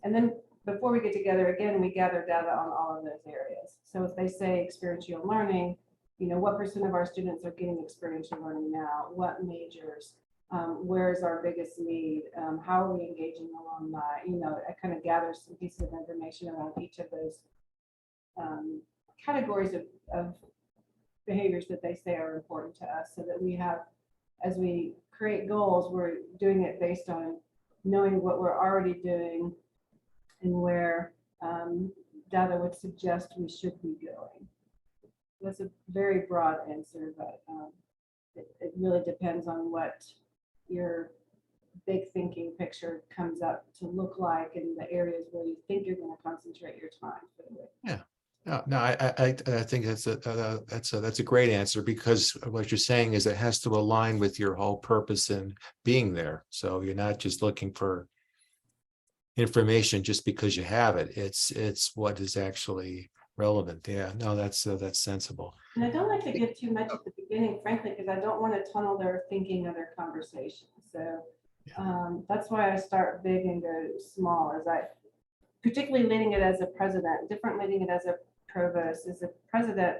And then before we get together again, we gather data on all of those areas. So if they say experiential learning, you know, what % of our students are getting experiential learning now? What majors? Where is our biggest need? How are we engaging alumni? You know, I kind of gather some pieces of information around each of those categories of behaviors that they say are important to us, so that we have, as we create goals, we're doing it based on knowing what we're already doing and where data would suggest we should be going. That's a very broad answer, but it really depends on what your big thinking picture comes up to look like in the areas where you think you're going to concentrate your time for the week. Yeah. No, I think that's a great answer, because what you're saying is it has to align with your whole purpose in being there. So you're not just looking for information just because you have it. It's what is actually relevant. Yeah, no, that's sensible. And I don't like to give too much at the beginning, frankly, because I don't want to tunnel their thinking or their conversation. So that's why I start big and go small, as I, particularly leading it as a president, different leading it as a provost. As a president,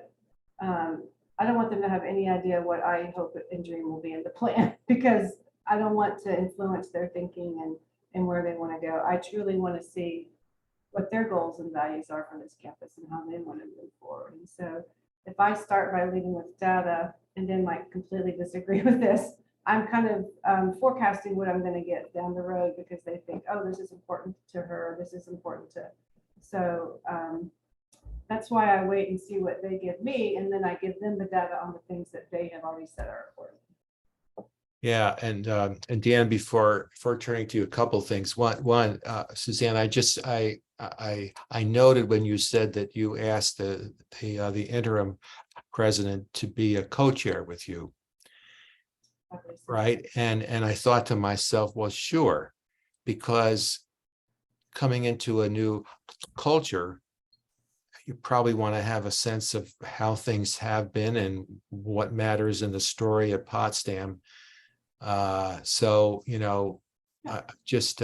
I don't want them to have any idea what I hope and dream will be in the plan, because I don't want to influence their thinking and where they want to go. I truly want to see what their goals and values are for this campus and how they want to move forward. And so if I start by leading with data and then like completely disagree with this, I'm kind of forecasting what I'm going to get down the road, because they think, oh, this is important to her, this is important to. So that's why I wait and see what they give me, and then I give them the data on the things that they have already said are important. Yeah, and Dan, before turning to you, a couple of things. One, Suzanne, I noted when you said that you asked the interim president to be a co-chair with you, right? And I thought to myself, well, sure, because coming into a new culture, you probably want to have a sense of how things have been and what matters in the story at Potsdam. So, just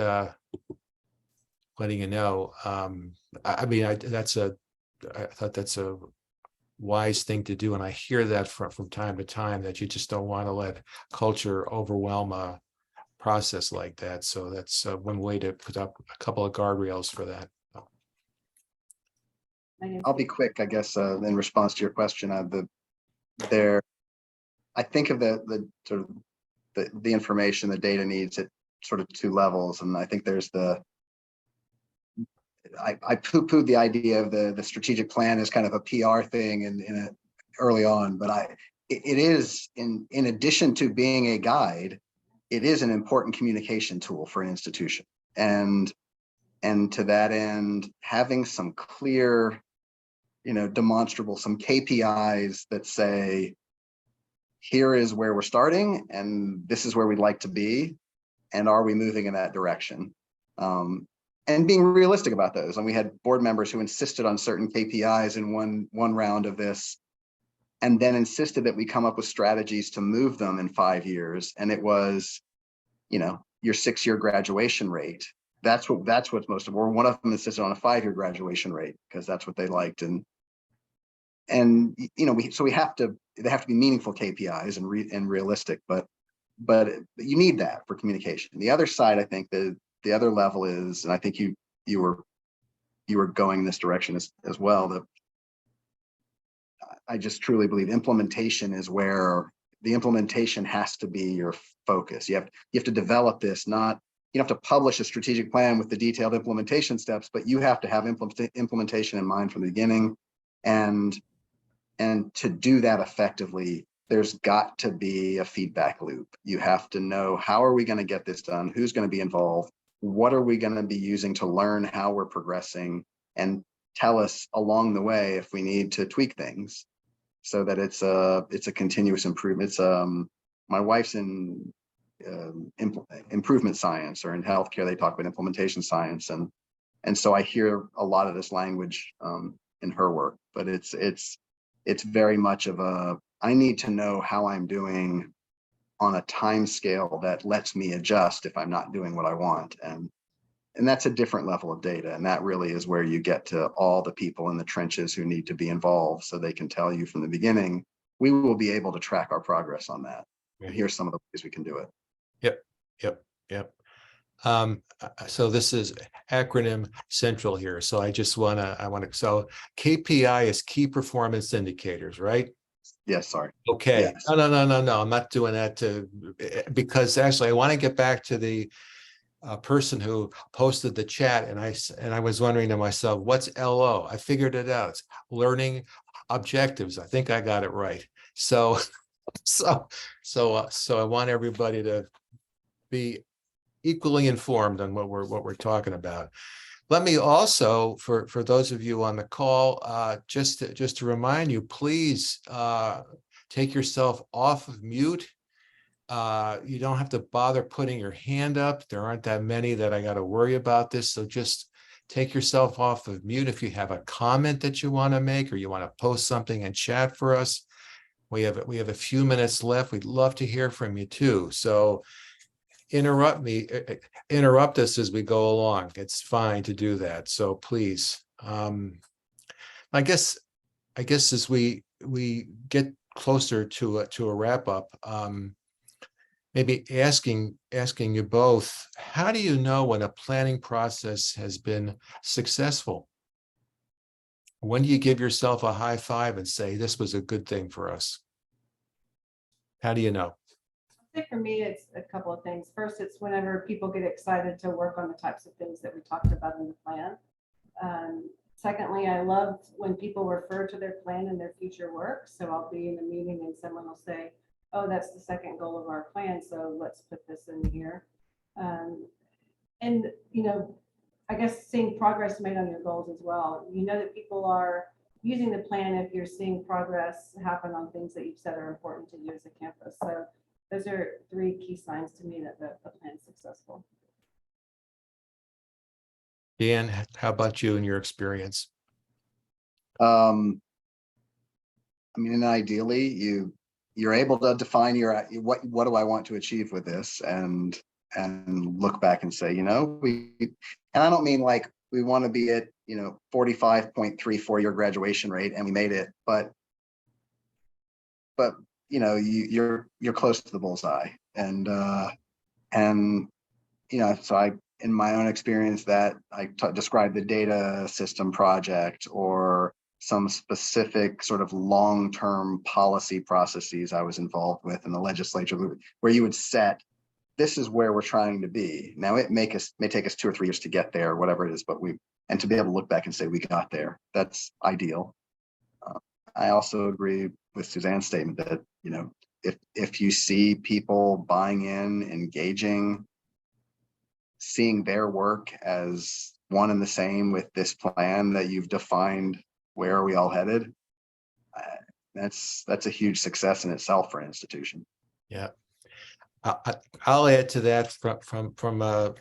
letting you know, I mean, I thought that's a wise thing to do. And I hear that from time to time, that you just don't want to let culture overwhelm a process like that. So that's one way to put up a couple of guardrails for that. I'll be quick, I guess, in response to your question. I think of the sort of the information, the data needs at sort of two levels. And I think there's I poo-pooed the idea of the strategic plan as kind of a PR thing in early on, but it is in addition to being a guide, it is an important communication tool for an institution. And to that end, having some clear, demonstrable, some KPIs that say, here is where we're starting and this is where we'd like to be, and are we moving in that direction? And being realistic about those. And we had board members who insisted on certain KPIs in one round of this, and then insisted that we come up with strategies to move them in 5 years. And it was, your 6-year graduation rate. That's what's most important. One of them insisted on a 5-year graduation rate because that's what they liked. And they have to be meaningful KPIs and realistic, but you need that for communication. The other side, I think the other level is, and I think you were going in this direction as well, that I just truly believe implementation is where the implementation has to be your focus. You have to develop this, you don't have to publish a strategic plan with the detailed implementation steps, but you have to have implementation in mind from the beginning. And to do that effectively, there's got to be a feedback loop. You have to know, how are we going to get this done? Who's going to be involved? What are we going to be using to learn how we're progressing, and tell us along the way if we need to tweak things, so that it's a continuous improvement. It's my wife's in improvement science, or in healthcare they talk about implementation science, and so I hear a lot of this language in her work, but it's very much of I need to know how I'm doing on a time scale that lets me adjust if I'm not doing what I want. And that's a different level of data. And that really is where you get to all the people in the trenches who need to be involved, so they can tell you from the beginning, we will be able to track our progress on that. And here's some of the ways we can do it. Yep. So this is acronym central here. So so KPI is key performance indicators, right? Yes, sorry. Okay. Yes. No. I'm not doing that because actually I want to get back to the person who posted the chat, and I was wondering to myself, what's LO? I figured it out. It's learning objectives. I think I got it right. So I want everybody to be equally informed on what we're talking about. Let me also, for those of you on the call, just to remind you, please take yourself off of mute. You don't have to bother putting your hand up. There aren't that many that I got to worry about this. So just take yourself off of mute if you have a comment that you want to make or you want to post something in chat for us. We have a few minutes left. We'd love to hear from you too. So interrupt us as we go along. It's fine to do that. So please, I guess as we get closer to a wrap up, maybe asking you both, how do you know when a planning process has been successful? When do you give yourself a high five and say, this was a good thing for us? How do you know? I think for me, it's a couple of things. First, it's whenever people get excited to work on the types of things that we talked about in the plan. Secondly, I love when people refer to their plan and their future work. So I'll be in a meeting and someone will say, oh, that's the second goal of our plan, so let's put this in here. And, you know, I guess seeing progress made on your goals as well. You know that people are using the plan if you're seeing progress happen on things that you've said are important to you as a campus. So those are three key signs to me that the plan is successful. Dan, how about you and your experience? I mean, ideally, you're able to define what do I want to achieve with this, and look back and say, you know, and I don't mean like we want to be at 45.34 year graduation rate and we made it, but you know, you're close to the bullseye, and you know, so in my own experience, that I described the data system project or some specific sort of long-term policy processes I was involved with in the legislature, where you would set, this is where we're trying to be. Now it may take us 2 or 3 years to get there, whatever it is, but and to be able to look back and say we got there, that's ideal. I also agree with Suzanne's statement that, you know, if you see people buying in, engaging, seeing their work as one and the same with this plan that you've defined, where are we all headed? That's a huge success in itself for an institution. Yeah, I'll add to that from a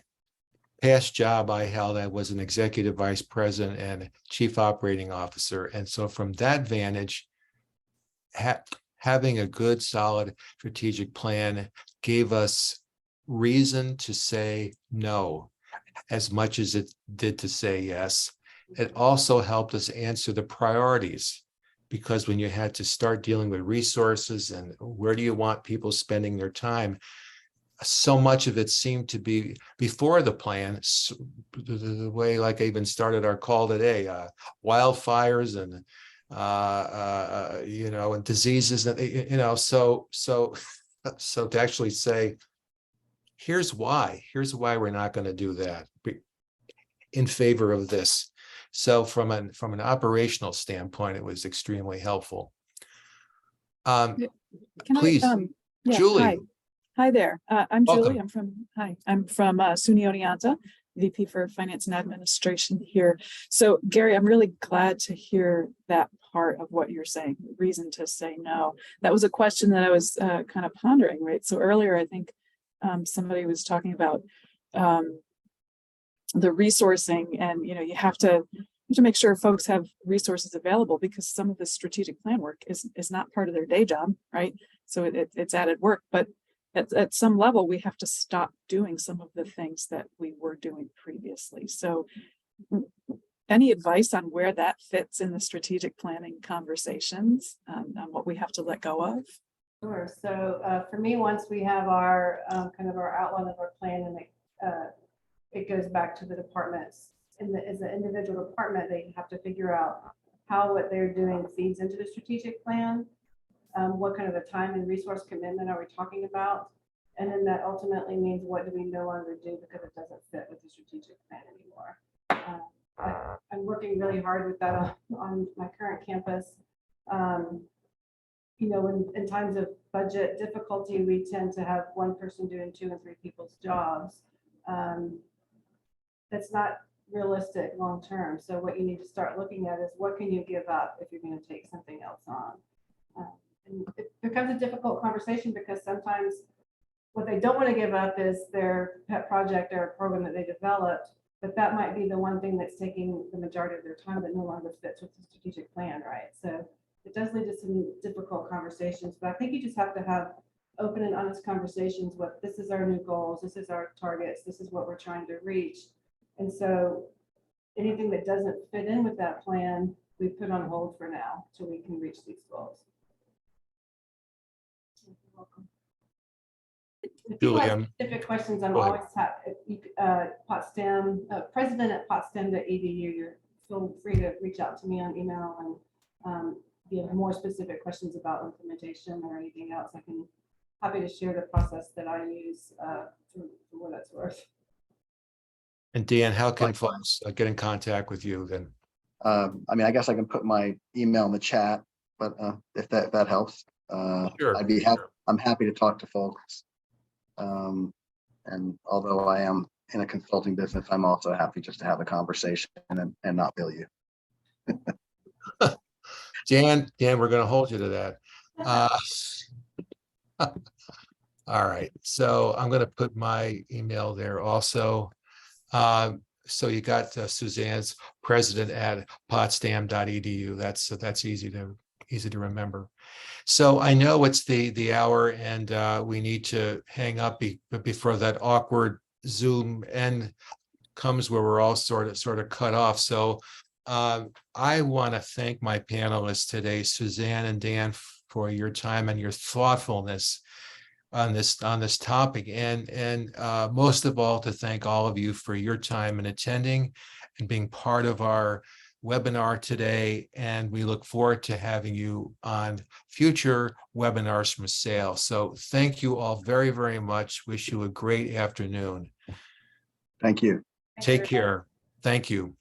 past job I held. I was an executive vice president and chief operating officer, and so from that vantage, having a good, solid strategic plan gave us reason to say no as much as it did to say yes. It also helped us answer the priorities, because when you had to start dealing with resources and where do you want people spending their time, so much of it seemed to be before the plan, the way like I even started our call today, wildfires and you know, and diseases, and you know, so to actually say, here's why we're not going to do that in favor of this. So from an operational standpoint, it was extremely helpful. Please, yeah, Julie. Hi there. I'm Welcome. Julie. I'm from SUNY Oneonta, VP for Finance and Administration here. So Gary, I'm really glad to hear that part of what you're saying, reason to say no. That was a question that I was kind of pondering, right? So earlier, I think somebody was talking about the resourcing, and you know, you have to make sure folks have resources available, because some of the strategic plan work is not part of their day job, right? So it's added work, but at some level, we have to stop doing some of the things that we were doing previously. So any advice on where that fits in the strategic planning conversations, on what we have to let go of? Sure. So for me, once we have our kind of our outline of our plan, and it goes back to the departments, as an individual department, they have to figure out how what they're doing feeds into the strategic plan. What kind of a time and resource commitment are we talking about? And then that ultimately means, what do we no longer do because it doesn't fit with the strategic plan anymore? I'm working really hard with that on my current campus. You know, in times of budget difficulty, we tend to have one person doing 2 and 3 people's jobs. That's not realistic long term. So what you need to start looking at is what can you give up if you're going to take something else on. And it becomes a difficult conversation because sometimes what they don't want to give up is their pet project or a program that they developed, but that might be the one thing that's taking the majority of their time that no longer fits with the strategic plan, right? So it does lead to some difficult conversations, but I think you just have to have open and honest conversations with, this is our new goals, this is our targets, this is what we're trying to reach. And so anything that doesn't fit in with that plan, we put on hold for now till we can reach these goals. You're welcome. If you Julie, have specific questions, I'm go ahead. always happy. Potsdam, president@potsdam.edu. You're feel free to reach out to me on email, and if you have more specific questions about implementation or anything else, I can happy to share the process that I use for what that's worth. And Dan, how can Likewise. folks get in contact with you then? I mean, I guess I can put my email in the chat, but if that helps, Sure. I'd be happy. I'm happy to talk to folks. And although I am in a consulting business, I'm also happy just to have a conversation and not bill you. Dan, we're going to hold you to that. All right, so I'm going to put my email there also. So you got Suzanne's president@potsdam.edu. That's easy to remember. So I know it's the hour, and we need to hang up before that awkward Zoom end comes where we're all sort of cut off. So I want to thank my panelists today, Suzanne and Dan, for your time and your thoughtfulness on this topic, and most of all, to thank all of you for your time in attending and being part of our webinar today. And we look forward to having you on future webinars from SAIL. So thank you all very, very much. Wish you a great afternoon. Thank you. Take care. Thank you.